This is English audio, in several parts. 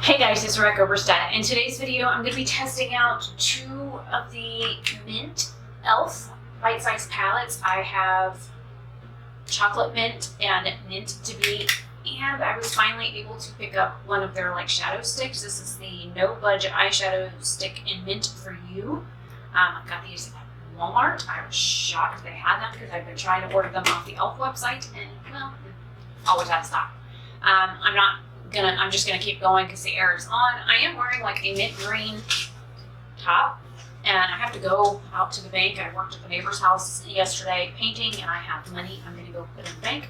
Hey guys, it's RebeccaLynOberstadt. In today's video, I'm going to be testing out two of the Mint e.l.f. bite-sized palettes. I have chocolate mint and mint to be, and I was finally able to pick up one of their shadow sticks. This is the No Budge eyeshadow stick in mint for you. I got these at Walmart. I was shocked they had them because I've been trying to order them off the e.l.f. website, and well, always out of stock. I'm just gonna keep going because the air is on. I am wearing a mint green top, and I have to go out to the bank. I worked at the neighbor's house yesterday painting, and I have money I'm gonna go put in the bank.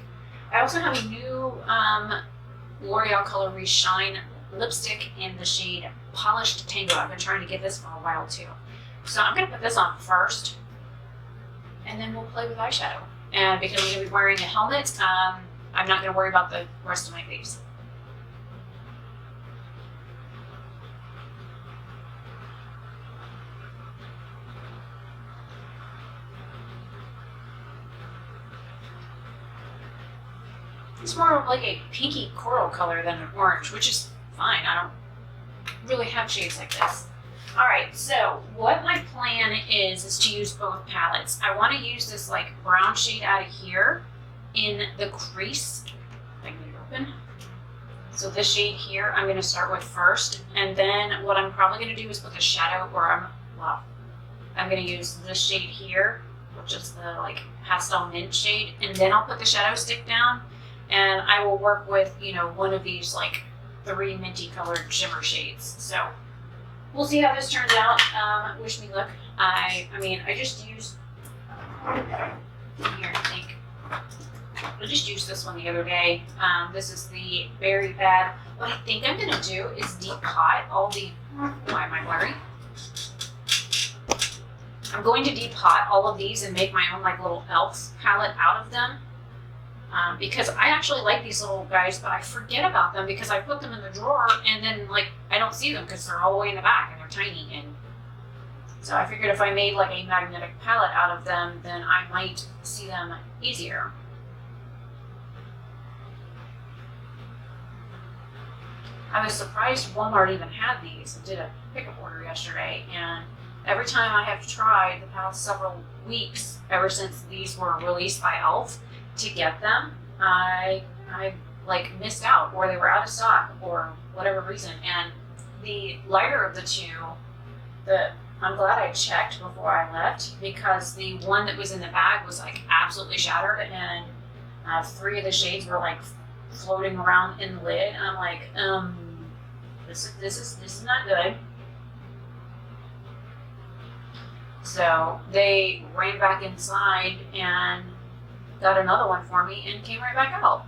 I also have a new Loreal Colour Riche Shine lipstick in the shade Polished Tango. I've been trying to get this for a while too. So I'm gonna put this on first, and then we'll play with eyeshadow. And because I'm gonna be wearing a helmet, I'm not gonna worry about the rest of my face. It's more of a pinky coral color than an orange, which is fine. I don't really have shades like this. Alright, so what my plan is to use both palettes. I want to use this brown shade out of here in the crease. If I can get it open. So this shade here I'm going to start with first, and then what I'm probably going to do is put the shadow, I'm going to use this shade here, which is the pastel mint shade, and then I'll put the shadow stick down. And I will work with, one of these 3 minty colored shimmer shades. So we'll see how this turns out. Wish me luck. I just used, I just used this one the other day. This is the Berry Bad. What I think I'm gonna do is deep pot all the, why am I blurry? I'm going to deep pot all of these and make my own little e.l.f. palette out of them. Because I actually like these little guys, but I forget about them because I put them in the drawer and then I don't see them because they're all the way in the back and they're tiny. And so I figured if I made a magnetic palette out of them, then I might see them easier. I was surprised Walmart even had these. I did a pickup order yesterday, and every time I have tried the past several weeks, ever since these were released by e.l.f., to get them, I missed out, or they were out of stock, or whatever reason. And the lighter of the two, I'm glad I checked before I left, because the one that was in the bag was absolutely shattered, and 3 of the shades were floating around in the lid. And I'm this is not good. So they ran back inside and got another one for me and came right back out.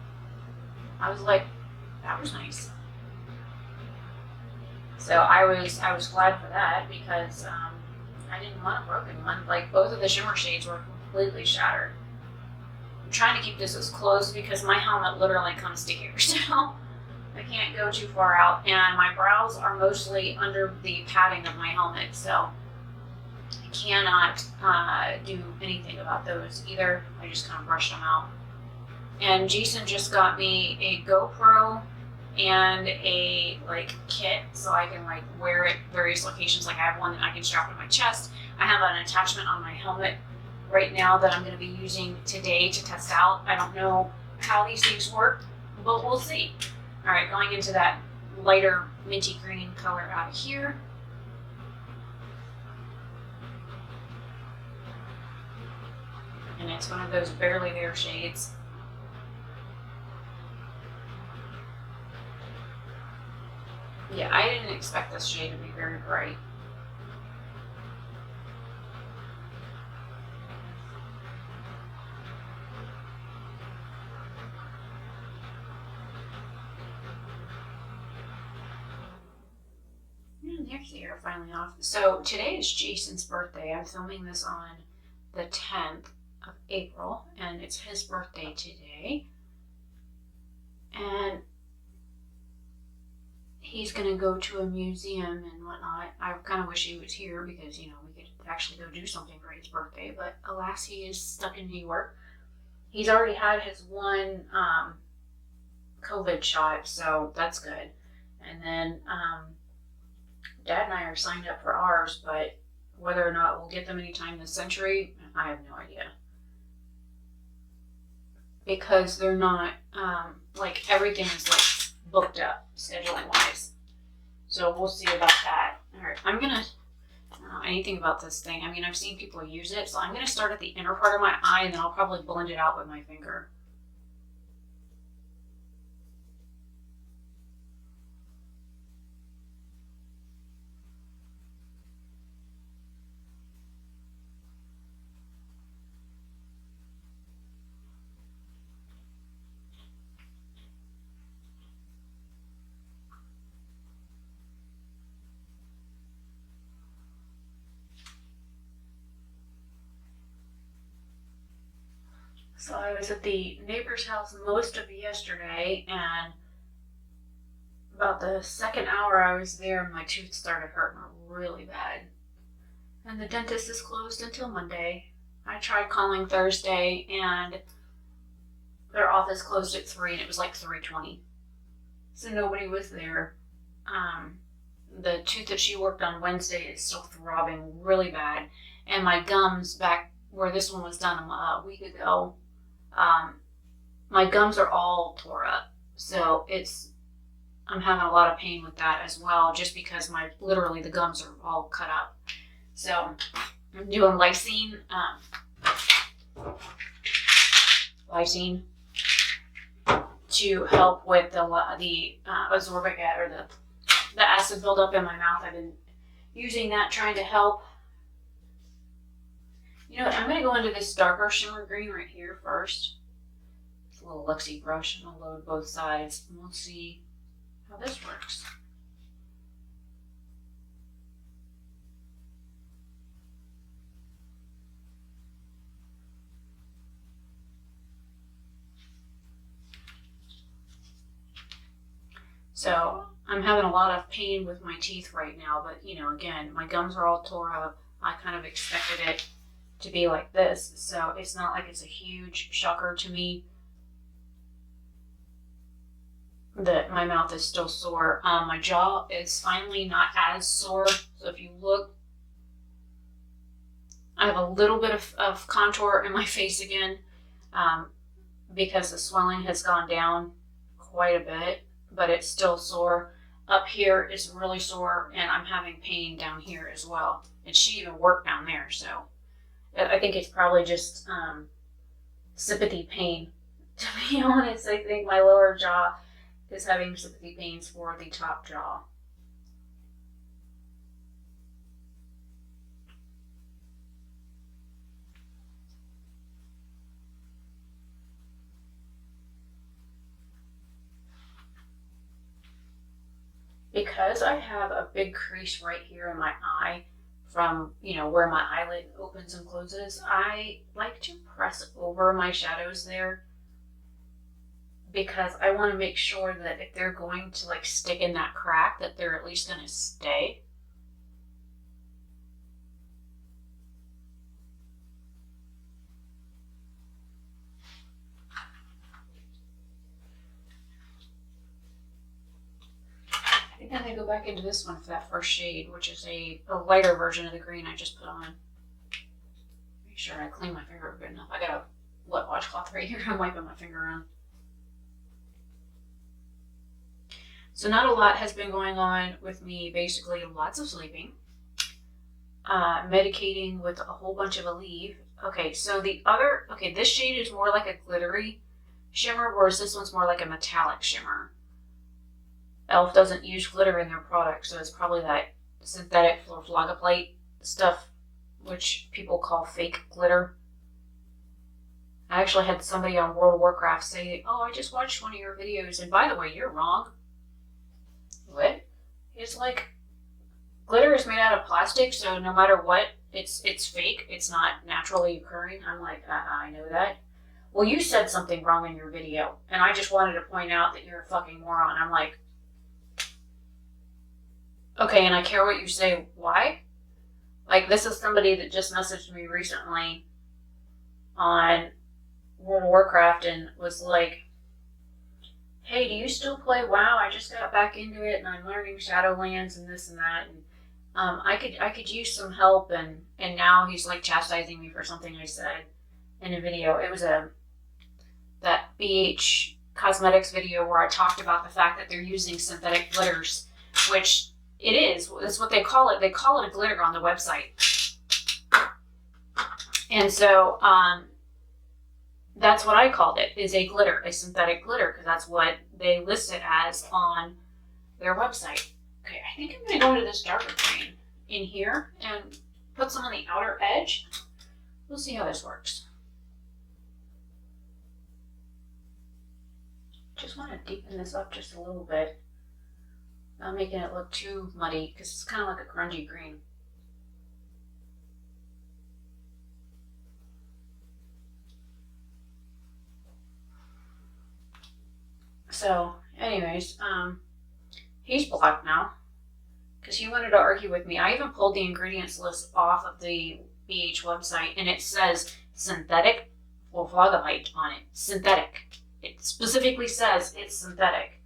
I was like, that was nice. So I was glad for that because I didn't want a broken one. Both of the shimmer shades were completely shattered. I'm trying to keep this as close because my helmet literally comes to here, so I can't go too far out. And my brows are mostly under the padding of my helmet, so I cannot do anything about those either. I just kind of brushed them out. And Jason just got me a GoPro and a kit so I can wear it various locations. I have one that I can strap to my chest. I have an attachment on my helmet right now that I'm going to be using today to test out. I don't know how these things work, but we'll see. All right, going into that lighter minty green color out of here. And it's one of those barely there shades. Yeah, I didn't expect this shade to be very bright. And there's the air finally off. So today is Jason's birthday. I'm filming this on the 10th of April, and it's his birthday today, and he's gonna go to a museum and whatnot. I kind of wish he was here because we could actually go do something for his birthday, but alas, he is stuck in New York. He's already had his one COVID shot, so that's good. And then Dad and I are signed up for ours, but whether or not we'll get them anytime this century, I have no idea. Because they're not, like, everything is, like, booked up, scheduling wise. So we'll see about that. Alright, I don't know anything about this thing. I mean, I've seen people use it, so I'm gonna start at the inner part of my eye, and then I'll probably blend it out with my finger. So I was at the neighbor's house most of yesterday, and about the second hour I was there, my tooth started hurting really bad. And the dentist is closed until Monday. I tried calling Thursday, and their office closed at 3, and it was like 3:20. So nobody was there. The tooth that she worked on Wednesday is still throbbing really bad. And my gums back where this one was done a week ago, my gums are all tore up. So I'm having a lot of pain with that as well, just because literally the gums are all cut up. So I'm doing lysine to help with the ascorbic or the acid buildup in my mouth. I've been using that, trying to help. You know what? I'm going to go into this darker shimmer green right here first. It's a little Luxie brush, and I'll load both sides, and we'll see how this works. So I'm having a lot of pain with my teeth right now, but you know, again, my gums are all tore up. I kind of expected it to be like this, so it's not like it's a huge shocker to me that my mouth is still sore. My jaw is finally not as sore, so if you look, I have a little bit of contour in my face again, because the swelling has gone down quite a bit, but it's still sore. Up here is really sore, and I'm having pain down here as well. And she even worked down there, so I think it's probably just sympathy pain. To be honest, I think my lower jaw is having sympathy pains for the top jaw. Because I have a big crease right here in my eye from, you know, where my eyelid opens and closes, I like to press over my shadows there because I want to make sure that if they're going to like stick in that crack, that they're at least going to stay. I think I'm going to go back into this one for that first shade, which is a lighter version of the green I just put on. Make sure I clean my finger good enough. I got a wet washcloth right here I'm wiping my finger on. So not a lot has been going on with me, basically lots of sleeping, medicating with a whole bunch of Aleve. Okay, so this shade is more like a glittery shimmer, whereas this one's more like a metallic shimmer. e.l.f. doesn't use glitter in their product, so it's probably that synthetic Florflagaplate stuff, which people call fake glitter. I actually had somebody on World of Warcraft say, "Oh, I just watched one of your videos, and by the way, you're wrong." What? It's like, glitter is made out of plastic, so no matter what, it's fake. It's not naturally occurring. I'm like, I know that. Well, you said something wrong in your video, and I just wanted to point out that you're a fucking moron. I'm like, okay, and I care what you say. Why? Like, this is somebody that just messaged me recently on World of Warcraft and was like, hey, do you still play WoW? I just got back into it and I'm learning Shadowlands and this and that. And I could use some help. And now he's like chastising me for something I said in a video. It was that BH Cosmetics video where I talked about the fact that they're using synthetic glitters, which it is. That's what they call it. They call it a glitter on the website. And so that's what I called it, is a glitter, a synthetic glitter, because that's what they list it as on their website. Okay, I think I'm going to go into this darker green in here and put some on the outer edge. We'll see how this works. Just want to deepen this up just a little bit, not making it look too muddy, because it's kind of like a grungy green. So, anyways, he's blocked now because he wanted to argue with me. I even pulled the ingredients list off of the BH website, and it says synthetic fluoride on it. Synthetic. It specifically says it's synthetic.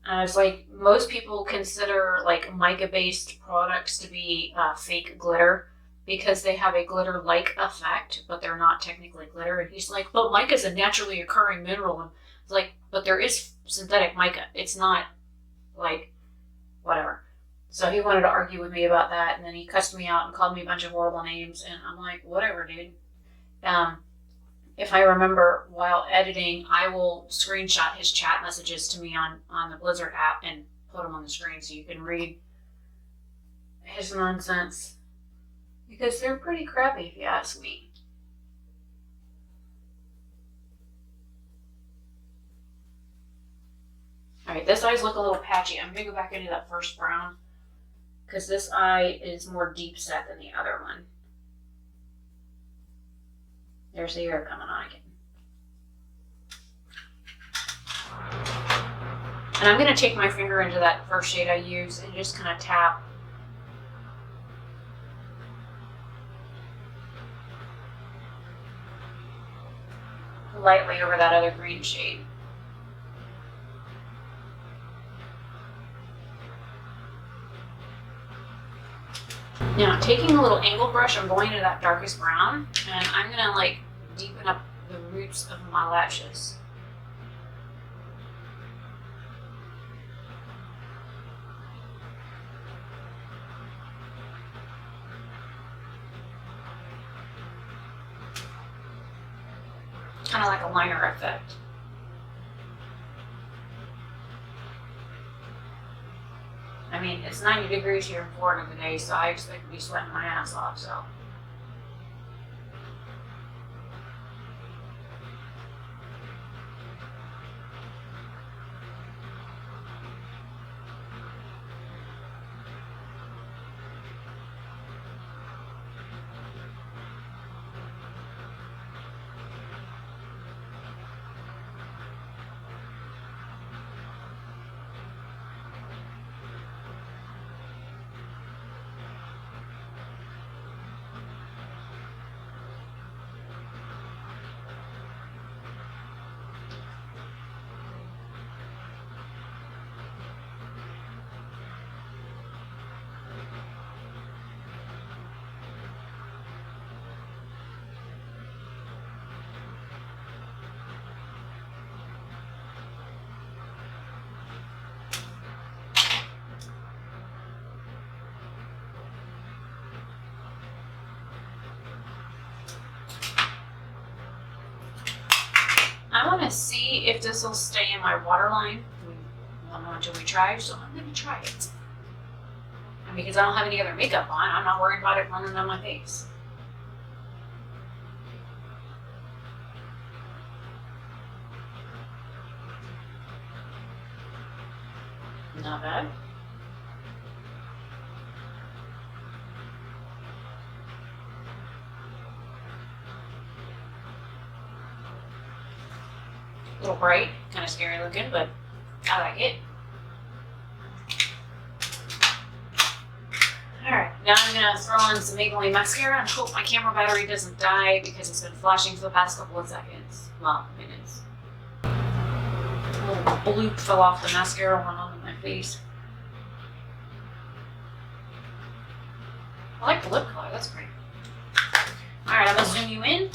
And I was like, most people consider like mica-based products to be fake glitter because they have a glitter-like effect, but they're not technically glitter. And he's like, but mica is a naturally occurring mineral. And it's like, but there is synthetic mica. It's not like whatever. So he wanted to argue with me about that, and then he cussed me out and called me a bunch of horrible names. And I'm like, whatever, dude. If I remember while editing, I will screenshot his chat messages to me on the Blizzard app and put them on the screen so you can read his nonsense. Because they're pretty crappy, if you ask me. Alright, this eye's look a little patchy. I'm going to go back into that first brown, because this eye is more deep set than the other one. There's the ear coming on again. And I'm going to take my finger into that first shade I use and just kind of tap. Lightly over that other green shade. Now, taking a little angle brush, I'm going into that darkest brown, and I'm going to like deepen up the roots of my lashes. Kind of like a liner effect. I mean, it's 90 degrees here in Florida today, so I expect to be sweating my ass off, so. I want to see if this will stay in my waterline. We won't know until we try, so I'm going to try it. And because I don't have any other makeup on, I'm not worried about it running down my face. Not bad. A little bright, kind of scary looking, but I like it. Alright, now I'm going to throw on some Maybelline mascara and hope my camera battery doesn't die because it's been flashing for the past couple of seconds. Well, minutes. little bloop fell off the mascara one onto my face. I like the lip color, that's great. Alright, I'm gonna zoom you in.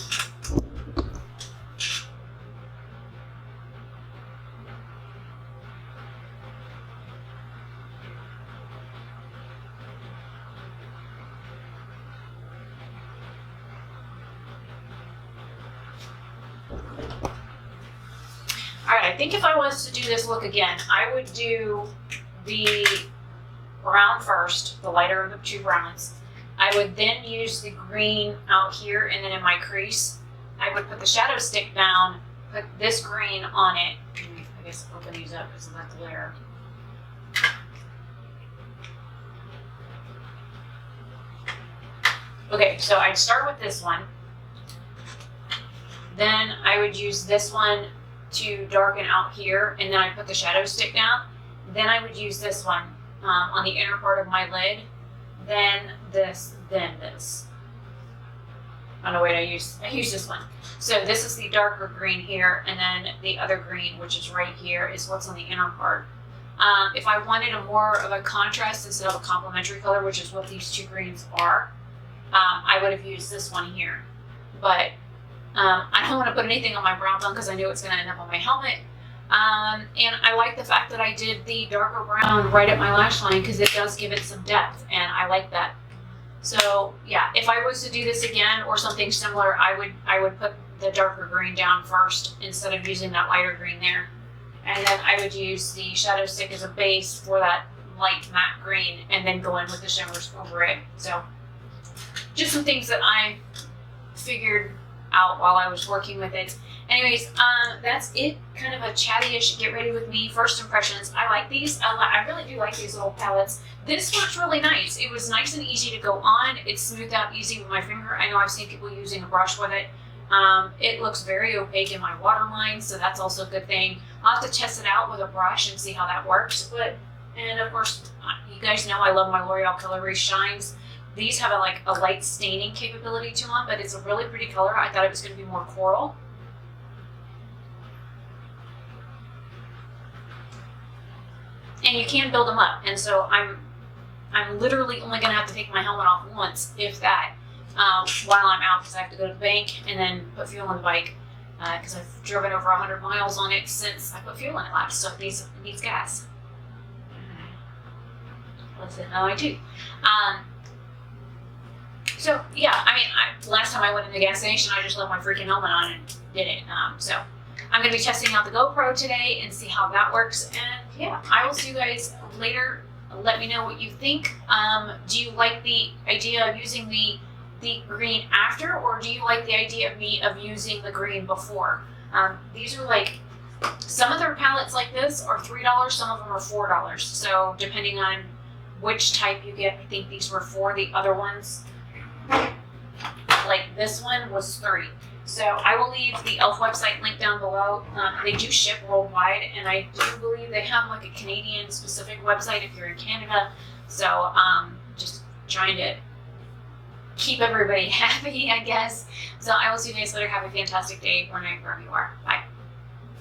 Alright, I think if I was to do this look again, I would do the brown first, the lighter of the two browns. I would then use the green out here, and then in my crease, I would put the shadow stick down, put this green on it. I guess I'll open these up because of that glare. Okay, so I'd start with this one. Then I would use this one to darken out here, and then I put the shadow stick down. Then I would use this one on the inner part of my lid. Then this, then this. Oh no, wait, I use this one. So this is the darker green here, and then the other green, which is right here, is what's on the inner part. If I wanted a more of a contrast instead of a complementary color, which is what these two greens are, I would have used this one here. But I don't want to put anything on my brown bone because I know it's going to end up on my helmet. And I like the fact that I did the darker brown right at my lash line because it does give it some depth, and I like that. So yeah, if I was to do this again or something similar, I would put the darker green down first instead of using that lighter green there. And then I would use the shadow stick as a base for that light matte green and then go in with the shimmers over it. So just some things that I figured out while I was working with it. Anyways, that's it. Kind of a chatty-ish get ready with me first impressions. I like these. I really do like these little palettes. This one's really nice. It was nice and easy to go on. It's smoothed out easy with my finger. I know I've seen people using a brush with it. It looks very opaque in my waterline, so that's also a good thing. I'll have to test it out with a brush and see how that works. And of course, you guys know I love my Loreal Colour Riche Shines. These have a light staining capability to them, but it's a really pretty color. I thought it was going to be more coral. And you can build them up, and so I'm literally only going to have to take my helmet off once, if that, while I'm out, because I have to go to the bank and then put fuel in the bike, because I've driven over 100 miles on it since I put fuel in it last, so it needs gas. Listen, how I do. So yeah, I mean, last time I went in the gas station, I just left my freaking helmet on and did it. So I'm going to be testing out the GoPro today and see how that works. And yeah, I will see you guys later. Let me know what you think. Do you like the idea of using the green after, or do you like the idea of using the green before? These are some of their palettes like this are $3, some of them are $4. So depending on which type you get, I think these were $4. The other ones, like this one, was $3. So I will leave the e.l.f. website link down below. They do ship worldwide, and I do believe they have a Canadian specific website if you're in Canada. So just trying to keep everybody happy, I guess. So I will see you guys later. Have a fantastic day or night wherever you are. Bye.